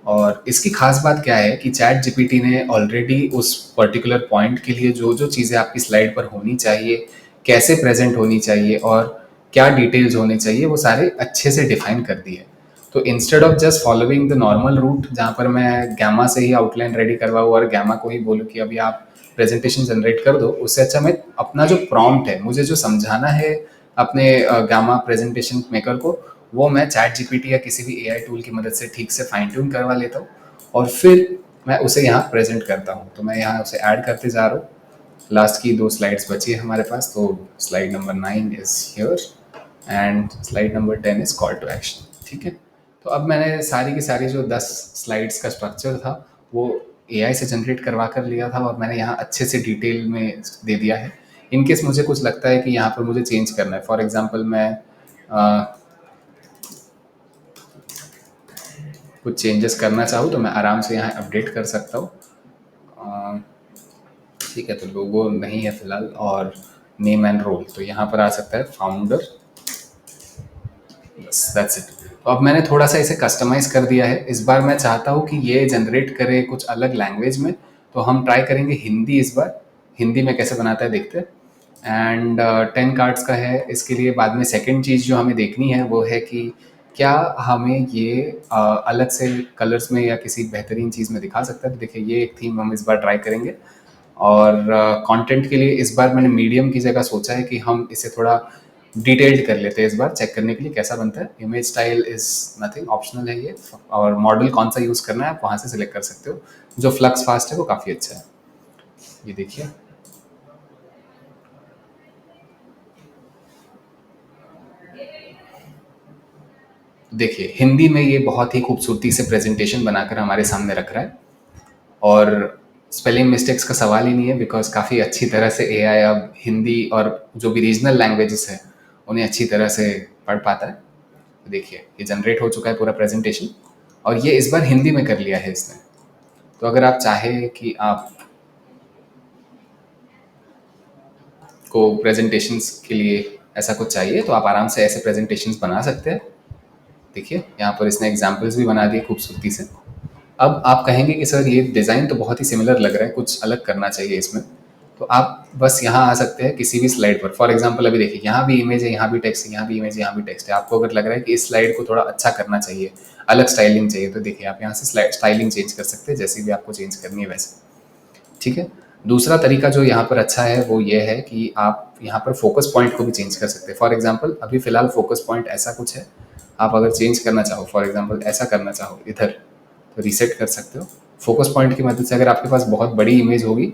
और इसकी खास बात क्या है कि चैट जीपीटी ने ऑलरेडी उस पर्टिकुलर पॉइंट के लिए जो जो चीज़ें आपकी स्लाइड पर होनी चाहिए, कैसे प्रेजेंट होनी चाहिए और क्या डिटेल्स होने चाहिए, वो सारे अच्छे से डिफाइन कर दिए। तो instead of just following the normal route जहाँ पर मैं गैमा से ही आउटलाइन रेडी करवाऊँ और गैमा को ही बोलूँ कि अभी आप प्रेजेंटेशन जनरेट कर दो, उससे अच्छा मैं अपना जो प्रॉम्प्ट है, मुझे जो समझाना है अपने गामा प्रेजेंटेशन मेकर को, वो मैं चैट जीपीटी या किसी भी एआई टूल की मदद से ठीक से फाइन ट्यून करवा लेता हूँ और फिर मैं उसे यहाँ प्रेजेंट करता हूँ। तो मैं यहाँ उसे ऐड करते जा रहा हूँ। लास्ट की 2 स्लाइड्स बची है हमारे पास, तो slide number 9 is here and slide number 10 is call to action. ठीक है, तो अब मैंने सारी की सारी जो 10 स्लाइड्स का स्ट्रक्चर था वो एआई से जनरेट करवा कर लिया था और मैंने यहाँ अच्छे से डिटेल में दे दिया है। इनकेस मुझे कुछ लगता है कि यहाँ पर मुझे चेंज करना है, फॉर एग्जाम्पल मैं कुछ चेंजेस करना चाहूँ तो मैं आराम से यहाँ अपडेट कर सकता हूँ। ठीक है, तो लोगो नहीं है फिलहाल और नेम एंड रोल, तो यहाँ पर आ सकता है फाउंडर, बस दैट्स इट। तो अब मैंने थोड़ा सा इसे कस्टमाइज कर दिया है। इस बार मैं चाहता हूँ कि ये जनरेट करे कुछ अलग लैंग्वेज में, तो हम ट्राई करेंगे हिंदी इस बार। हिंदी में कैसे बनाता है देखते हैं। एंड 10 कार्ड्स का है, इसके लिए बाद में सेकंड चीज़ जो हमें देखनी है वो है कि क्या हमें ये अलग से कलर्स में या किसी बेहतरीन चीज़ में दिखा सकता है। तो देखिए, ये एक थीम हम इस बार ट्राई करेंगे। और कंटेंट के लिए इस बार मैंने मीडियम की जगह सोचा है कि हम इसे थोड़ा डिटेल्ड कर लेते हैं इस बार, चेक करने के लिए कैसा बनता है। Image style is nothing, optional है ये, और मॉडल कौन सा यूज़ करना है आप वहाँ से सिलेक्ट कर सकते हो। जो फ्लक्स फास्ट है वो काफ़ी अच्छा है, ये देखिए। देखिए, हिंदी में ये बहुत ही खूबसूरती से प्रेजेंटेशन बनाकर हमारे सामने रख रहा है और स्पेलिंग मिस्टेक्स का सवाल ही नहीं है बिकॉज काफ़ी अच्छी तरह से एआई अब हिंदी और जो भी रीजनल लैंग्वेजेस है उन्हें अच्छी तरह से पढ़ पाता है। तो देखिए, ये जनरेट हो चुका है पूरा प्रेजेंटेशन और ये इस बार हिंदी में कर लिया है इसने। तो अगर आप चाहें कि आप को प्रेजेंटेशंस के लिए ऐसा कुछ चाहिए तो आप आराम से ऐसे प्रेजेंटेशंस बना सकते हैं। देखिए, यहाँ पर इसने एग्जाम्पल्स भी बना दिए खूबसूरती से। अब आप कहेंगे कि सर ये डिज़ाइन तो बहुत ही सिमिलर लग रहा है, कुछ अलग करना चाहिए इसमें। तो आप बस यहाँ आ सकते हैं किसी भी स्लाइड पर। फॉर एग्जांपल अभी देखिए, यहाँ भी इमेज है, यहाँ भी टेक्स्ट है, यहाँ भी इमेज है, यहाँ भी टेक्स्ट है। आपको अगर लग रहा है कि इस स्लाइड को थोड़ा अच्छा करना चाहिए, अलग स्टाइलिंग चाहिए, तो देखिए आप यहाँ से स्टाइलिंग चेंज कर सकते हैं, जैसी भी आपको चेंज करनी है वैसे। ठीक है। दूसरा तरीका जो यहाँ पर अच्छा है वो ये है कि आप यहाँ पर फोकस पॉइंट को भी चेंज कर सकते हैं। फॉर एग्जांपल अभी फ़िलहाल फोकस पॉइंट ऐसा कुछ है, आप अगर चेंज करना चाहो, फॉर एग्जांपल ऐसा करना चाहो इधर, तो रीसेट कर सकते हो। फोकस पॉइंट की मदद से अगर आपके पास बहुत बड़ी इमेज होगी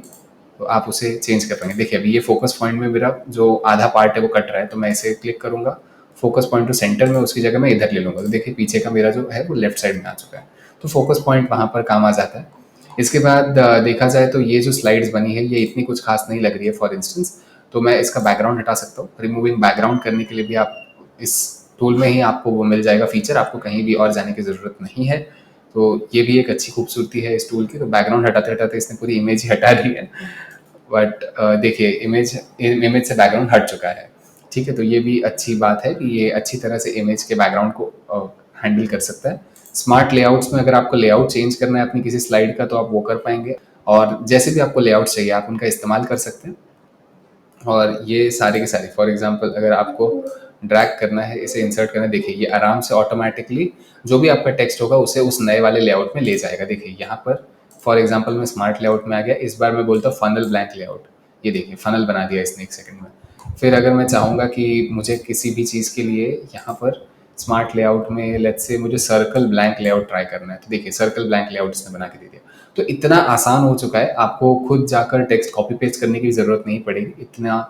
तो आप उसे चेंज कर पाएंगे। देखिए अभी ये फोकस पॉइंट में मेरा जो आधा पार्ट है वो कट रहा है, तो मैं इसे क्लिक करूंगा फोकस पॉइंट टू सेंटर में, उसकी जगह मैं इधर ले लूंगा, तो देखिए पीछे का मेरा जो है वो लेफ्ट साइड में आ चुका है। तो फोकस पॉइंट वहाँ पर काम आ जाता है। इसके बाद देखा जाए तो ये जो स्लाइड्स बनी है ये इतनी कुछ खास नहीं लग रही है फॉर इंस्टेंस, तो मैं इसका बैकग्राउंड हटा सकता हूँ। रिमूविंग बैकग्राउंड करने के लिए भी आप इस टूल में ही आपको वो मिल जाएगा फीचर, आपको कहीं भी और जाने की ज़रूरत नहीं है। तो ये भी एक अच्छी खूबसूरती है इस टूल की। तो बैकग्राउंड हटाते हटाते इसने पूरी इमेज ही हटा दी है, बट देखिए इमेज इमेज से बैकग्राउंड हट चुका है। ठीक है, तो ये भी अच्छी बात है कि ये अच्छी तरह से इमेज के बैकग्राउंड को हैंडल कर सकता है। स्मार्ट लेआउट्स में अगर आपको लेआउट चेंज करना है अपनी किसी स्लाइड का तो आप वो कर पाएंगे, और जैसे भी आपको लेआउट चाहिए आप उनका इस्तेमाल कर सकते हैं। और ये सारे के सारे, फॉर एग्जांपल अगर आपको ड्रैग करना है, इसे इंसर्ट करना है, देखिए ये आराम से ऑटोमेटिकली जो भी आपका टेक्स्ट होगा उसे उस नए वाले लेआउट में ले जाएगा। देखिए यहाँ पर फॉर एग्जांपल मैं स्मार्ट लेआउट में आ गया, इस बार मैं बोलता हूँ फनल ब्लैंक लेआउट, ये देखिए फनल बना दिया इसने 1 सेकंड में। फिर अगर मैं चाहूँगा कि मुझे किसी भी चीज़ के लिए यहाँ पर स्मार्ट लेआउट में लेट्स से मुझे सर्कल ब्लैंक लेआउट ट्राई करना है, तो देखिए सर्कल ब्लैंक लेआउट इसने बना के दे दिया। तो इतना आसान हो चुका है, आपको खुद जाकर टेक्स्ट कॉपी पेस्ट करने की ज़रूरत नहीं पड़ेगी। इतना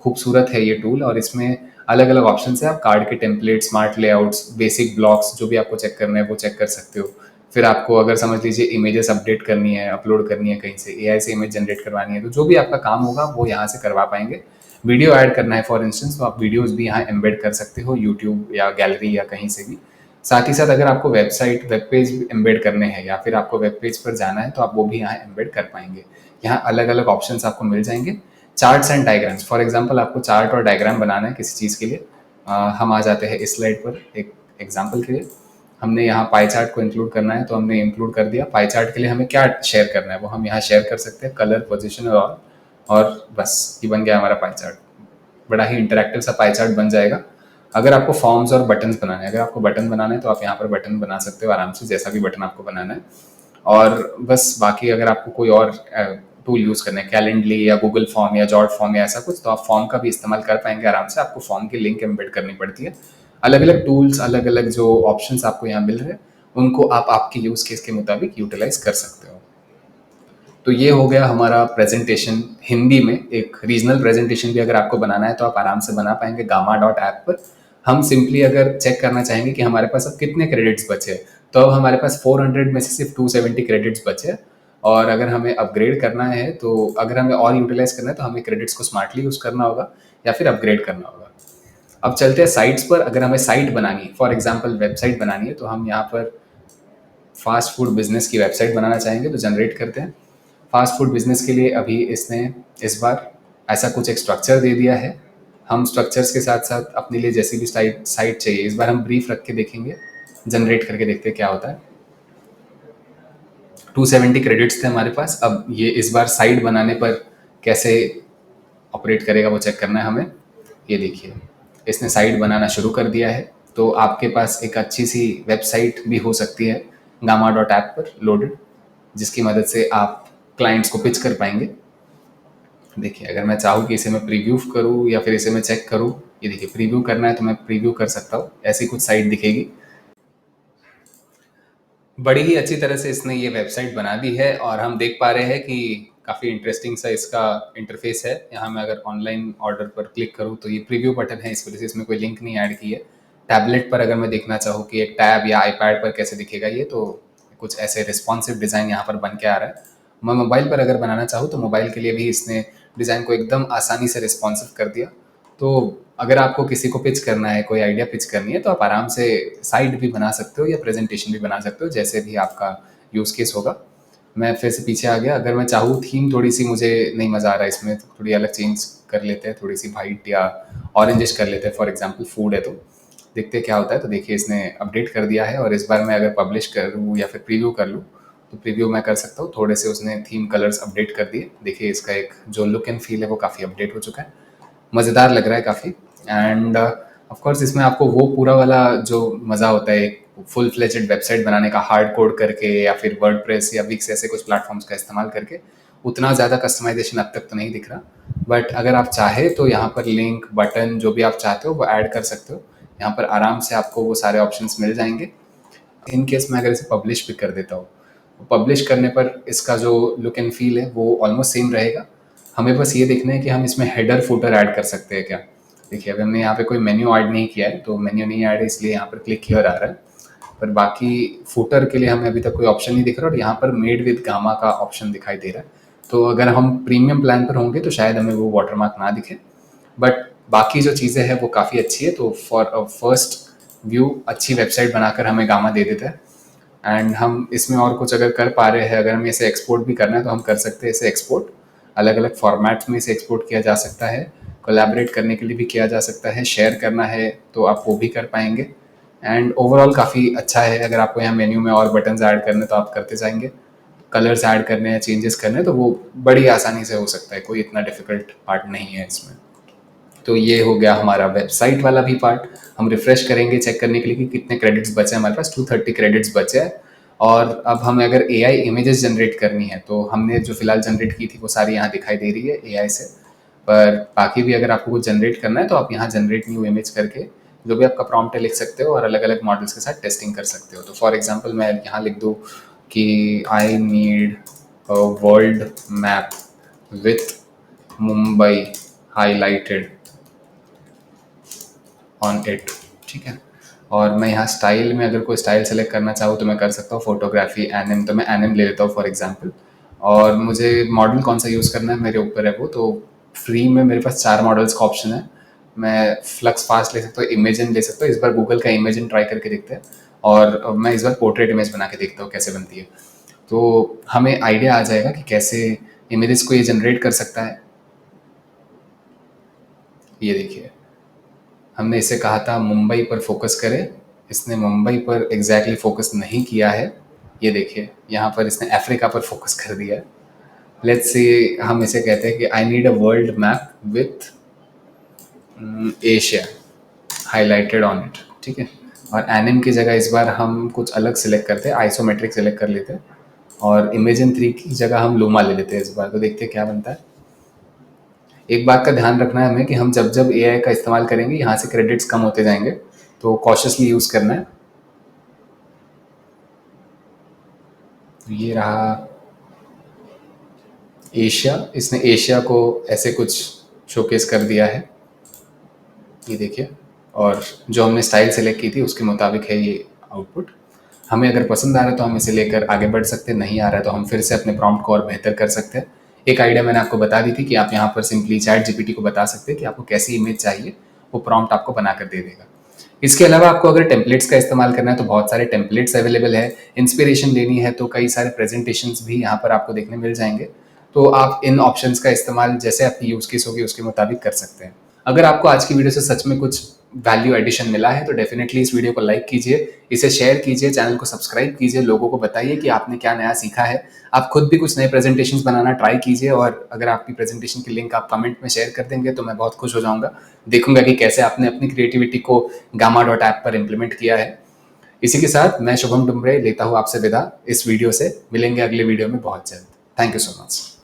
खूबसूरत है ये टूल, और इसमें अलग अलग ऑप्शन है। आप कार्ड के template, smart layouts, basic blocks जो भी आपको चेक करना है वो चेक कर सकते हो। फिर आपको अगर समझ लीजिए इमेजेस अपडेट करनी है, अपलोड करनी है कहीं से, एआई से इमेज जनरेट करवानी है, तो जो भी आपका काम होगा वो यहाँ से करवा पाएंगे। वीडियो ऐड करना है फॉर इंस्टेंस, तो आप वीडियोस भी यहाँ एम्बेड कर सकते हो, यूट्यूब या गैलरी या कहीं से भी। साथ ही साथ अगर आपको वेबसाइट, वेब पेज एम्बेड करने हैं या फिर आपको वेब पेज पर जाना है तो आप वो भी यहाँ एम्बेड कर पाएंगे। यहाँ अलग अलग ऑप्शन आपको मिल जाएंगे। Charts and diagrams, for example आपको चार्ट और डायग्राम बनाना है किसी चीज़ के लिए, हम आ जाते हैं इस स्लाइड पर एक एग्जाम्पल के लिए। हमने यहाँ पाई चार्ट को इंक्लूड करना है तो हमने इंक्लूड कर दिया। पाई चार्ट के लिए हमें क्या शेयर करना है वो हम यहाँ शेयर कर सकते हैं, कलर, पोजीशन और बस ये बन गया हमारा पाई चार्ट। बड़ा ही इंटरेक्टिव सा पाई चार्ट बन जाएगा। अगर आपको फॉर्म्स और बटन्स बनाने हैं, अगर आपको बटन बनाना है तो आप यहाँ पर बटन बना सकते हो आराम से, जैसा भी बटन आपको बनाना है। और बस बाकी अगर आपको कोई और टूल यूज़ करना है, कैलेंडली या गूगल फॉर्म या जॉट फॉर्म या ऐसा कुछ, तो आप फॉर्म का भी इस्तेमाल कर पाएंगे आराम से। आपको फॉर्म की लिंक एम्बेड करनी पड़ती है। अलग अलग टूल्स, अलग अलग जो ऑप्शंस आपको यहाँ मिल रहे हैं उनको आप आपके यूज़ केस के मुताबिक यूटिलाइज कर सकते हो। तो ये हो गया हमारा प्रेजेंटेशन हिंदी में। एक रीजनल प्रेजेंटेशन भी अगर आपको बनाना है तो आप आराम से बना पाएंगे gamma.app पर। हम सिंपली अगर चेक करना चाहेंगे कि हमारे पास अब कितने क्रेडिट्स बचे हैं, तो अब हमारे पास 400 में से सिर्फ 270 क्रेडिट्स बचे हैं। और अगर हमें अपग्रेड करना है, तो अगर हमें और यूटिलाइज करना है तो हमें क्रेडिट्स को स्मार्टली यूज़ करना होगा या फिर अपग्रेड करना होगा। अब चलते हैं साइट्स पर। अगर हमें साइट बनानी है, फॉर एग्जाम्पल वेबसाइट बनानी है, तो हम यहाँ पर फास्ट फूड बिजनेस की वेबसाइट बनाना चाहेंगे तो जनरेट करते हैं। फास्ट फूड बिजनेस के लिए अभी इसने इस बार ऐसा कुछ एक स्ट्रक्चर दे दिया है। हम स्ट्रक्चर्स के साथ साथ अपने लिए जैसी भी साइट चाहिए, इस बार हम ब्रीफ रख के देखेंगे, जनरेट करके देखते हैं क्या होता है। 270 क्रेडिट्स थे हमारे पास। अब ये इस बार साइट बनाने पर कैसे ऑपरेट करेगा वो चेक करना है हमें। ये देखिए इसने साइट बनाना शुरू कर दिया है। तो आपके पास एक अच्छी सी वेबसाइट भी हो सकती है gamma.app पर लोडेड, जिसकी मदद से आप क्लाइंट्स को पिच कर पाएंगे। देखिए अगर मैं चाहूँ कि इसे मैं प्रीव्यू करूँ या फिर इसे मैं चेक करूँ, ये देखिए प्रीव्यू करना है तो मैं प्रीव्यू कर सकता हूँ, ऐसी कुछ साइट दिखेगी। बड़ी ही अच्छी तरह से इसने ये वेबसाइट बना दी है और हम देख पा रहे हैं कि काफ़ी इंटरेस्टिंग सा इसका इंटरफेस है। यहाँ मैं अगर ऑनलाइन ऑर्डर पर क्लिक करूँ तो ये प्रीव्यू बटन है, इस वजह से इसमें कोई लिंक नहीं ऐड की है। टैबलेट पर अगर मैं देखना चाहूँ कि एक टैब या आईपैड पर कैसे दिखेगा ये, तो कुछ ऐसे रिस्पॉन्सिव डिज़ाइन यहाँ पर बन के आ रहा है। मैं मोबाइल पर अगर बनाना चाहूँ तो मोबाइल के लिए भी इसने डिज़ाइन को एकदम आसानी से रिस्पॉन्सिव कर दिया। तो अगर आपको किसी को पिच करना है, कोई आइडिया पिच करनी है, तो आप आराम से साइट भी बना सकते हो या प्रेजेंटेशन भी बना सकते हो, जैसे भी आपका यूज़ केस होगा। मैं फिर से पीछे आ गया। अगर मैं चाहूँ थीम थोड़ी सी मुझे नहीं मज़ा आ रहा है इसमें, तो थोड़ी अलग चेंज कर लेते हैं, थोड़ी सी वाइट या ऑरेंजिश कर लेते हैं। फॉर एग्जांपल फूड है तो देखते हैं क्या होता है। तो देखिए इसने अपडेट कर दिया है और इस बार मैं अगर पब्लिश करूँ या फिर प्रीव्यू कर लूँ तो प्रीव्यू मैं कर सकता हूँ। थोड़े से उसने थीम कलर्स अपडेट कर दिए। देखिए इसका एक जो लुक एंड फील है वो काफ़ी अपडेट हो चुका है, मज़ेदार लग रहा है काफ़ी। एंड ऑफ कोर्स इसमें आपको वो पूरा वाला जो मज़ा होता है एक फुल फ्लेजेड वेबसाइट बनाने का, हार्ड कोड करके या फिर वर्डप्रेस या विक्स ऐसे कुछ प्लेटफॉर्म्स का इस्तेमाल करके, उतना ज़्यादा कस्टमाइजेशन अब तक तो नहीं दिख रहा। बट अगर आप चाहे तो यहाँ पर लिंक बटन जो भी आप चाहते हो वो ऐड कर सकते हो। यहाँ पर आराम से आपको वो सारे ऑप्शंस मिल जाएंगे। इन केस मैं अगर इसे पब्लिश भी कर देता हूँ, पब्लिश करने पर इसका जो लुक एंड फील है वो ऑलमोस्ट सेम रहेगा। हमें बस ये देखना है कि हम इसमें हेडर फुटर ऐड कर सकते हैं क्या। देखिए अभी हमने यहाँ पे कोई मेन्यू ऐड नहीं किया है, तो मेन्यू नहीं ऐड है इसलिए यहाँ पर क्लिक हियर आ रहा है। पर बाकी फुटर के लिए हमें अभी तक कोई ऑप्शन नहीं दिख रहा, और यहाँ पर मेड विद गामा का ऑप्शन दिखाई दे रहा है। तो अगर हम प्रीमियम प्लान पर होंगे तो शायद हमें वो वाटरमार्क ना दिखे, बट बाकी जो चीज़ें हैं वो काफ़ी अच्छी है। तो फॉर अ फर्स्ट व्यू अच्छी वेबसाइट बनाकर हमें गामा दे देता है। एंड हम इसमें और कुछ अगर कर पा रहे हैं, अगर हमें इसे एक्सपोर्ट भी करना है तो हम कर सकते हैं इसे एक्सपोर्ट। अलग अलग फॉर्मेट्स में इसे एक्सपोर्ट किया जा सकता है, कोलैबोरेट करने के लिए भी किया जा सकता है, शेयर करना है तो आप वो भी कर पाएंगे। एंड ओवरऑल काफ़ी अच्छा है। अगर आपको यहाँ मेन्यू में और बटन्स ऐड करने तो आप करते जाएंगे, कलर्स ऐड करने हैं, चेंजेस करने हैं, तो वो बड़ी आसानी से हो सकता है, कोई इतना डिफिकल्ट पार्ट नहीं है इसमें। तो ये हो गया हमारा वेबसाइट वाला भी पार्ट। हम रिफ्रेश करेंगे चेक करने के लिए कि कितने क्रेडिट्स बचे हैं। हमारे पास 230 क्रेडिट्स बचे हैं। और अब हमें अगर AI इमेजेस जनरेट करनी है तो हमने जो फिलहाल जनरेट की थी वो सारी यहाँ दिखाई दे रही है AI से। पर बाकी भी अगर आपको कुछ जनरेट करना है तो आप यहाँ जनरेट न्यू इमेज करके जो भी आपका प्रॉम्प्ट है लिख सकते हो और अलग अलग मॉडल्स के साथ टेस्टिंग कर सकते हो। तो फॉर एग्जाम्पल मैं यहाँ लिख दूँ कि I need a world map with Mumbai highlighted on it, ठीक है। और मैं यहाँ स्टाइल में अगर कोई स्टाइल सेलेक्ट करना चाहूँ तो मैं कर सकता हूँ, फोटोग्राफी एनएम, तो मैं एनएम ले लेता हूँ फॉर एग्जांपल। और मुझे मॉडल कौन सा यूज़ करना है मेरे ऊपर है वो। तो फ्री में मेरे पास 4 मॉडल्स का ऑप्शन है। मैं फ्लक्स फास्ट ले सकता हूँ, इमेजिन ले सकता हूँ। इस बार गूगल का इमेजिन ट्राई करके देखते हैं, और मैं इस बार पोर्ट्रेट इमेज बना के देखता हूँ कैसे बनती है। तो हमें आइडिया आ जाएगा कि कैसे इमेजेस को ये जनरेट कर सकता है। ये देखिए हमने इसे कहा था मुंबई पर फोकस करें, इसने मुंबई पर एग्जैक्टली फोकस नहीं किया है। ये देखिए यहाँ पर इसने अफ्रीका पर फोकस कर दिया है। लेट्स से हम इसे कहते हैं कि I need a world map with Asia highlighted on it, ठीक है। और एनिम की जगह इस बार हम कुछ अलग सिलेक्ट करते हैं, आइसोमेट्रिक सिलेक्ट कर लेते हैं, और इमेजिन 3 की जगह हम लूमा ले लेते हैं इस बार। तो देखते हैं क्या बनता है। एक बात का ध्यान रखना है हमें कि हम जब जब AI का इस्तेमाल करेंगे यहाँ से क्रेडिट्स कम होते जाएंगे, तो कॉशियसली यूज़ करना है। ये रहा एशिया, इसने एशिया को ऐसे कुछ शोकेस कर दिया है, ये देखिए। और जो हमने स्टाइल सेलेक्ट की थी उसके मुताबिक है ये आउटपुट। हमें अगर पसंद आ रहा है तो हम इसे लेकर आगे बढ़ सकते हैं, नहीं आ रहा है तो हम फिर से अपने प्रॉम्प्ट को और बेहतर कर सकते हैं। एक आइडिया मैंने आपको बता दी थी कि आप यहाँ पर सिंपली चैट जीपीटी को बता सकते हैं कि आपको कैसी इमेज चाहिए, वो प्रॉम्प्ट आपको बना कर दे देगा। इसके अलावा आपको अगर टेम्पलेट्स का इस्तेमाल करना है तो बहुत सारे टेम्पलेट्स अवेलेबल है। इंस्पिरेशन लेनी है तो कई सारे प्रेजेंटेशंस भी यहाँ पर आपको देखने मिल जाएंगे। तो आप इन ऑप्शंस का इस्तेमाल जैसे आपकी यूज़ केस होगी उसके मुताबिक कर सकते हैं। अगर आपको आज की वीडियो से सच में कुछ वैल्यू एडिशन मिला है तो डेफिनेटली इस वीडियो को लाइक कीजिए, इसे शेयर कीजिए, चैनल को सब्सक्राइब कीजिए, लोगों को बताइए कि आपने क्या नया सीखा है। आप खुद भी कुछ नए प्रेजेंटेशंस बनाना ट्राई कीजिए, और अगर आपकी प्रेजेंटेशन की लिंक आप कमेंट में शेयर कर देंगे तो मैं बहुत खुश हो जाऊंगा। देखूंगा कि कैसे आपने अपनी क्रिएटिविटी को गामा.ऐप पर इम्प्लीमेंट किया है। इसी के साथ मैं शुभम डुमरे लेता हूँ आपसे विदा इस वीडियो से। मिलेंगे अगले वीडियो में बहुत जल्द। Thank you so much.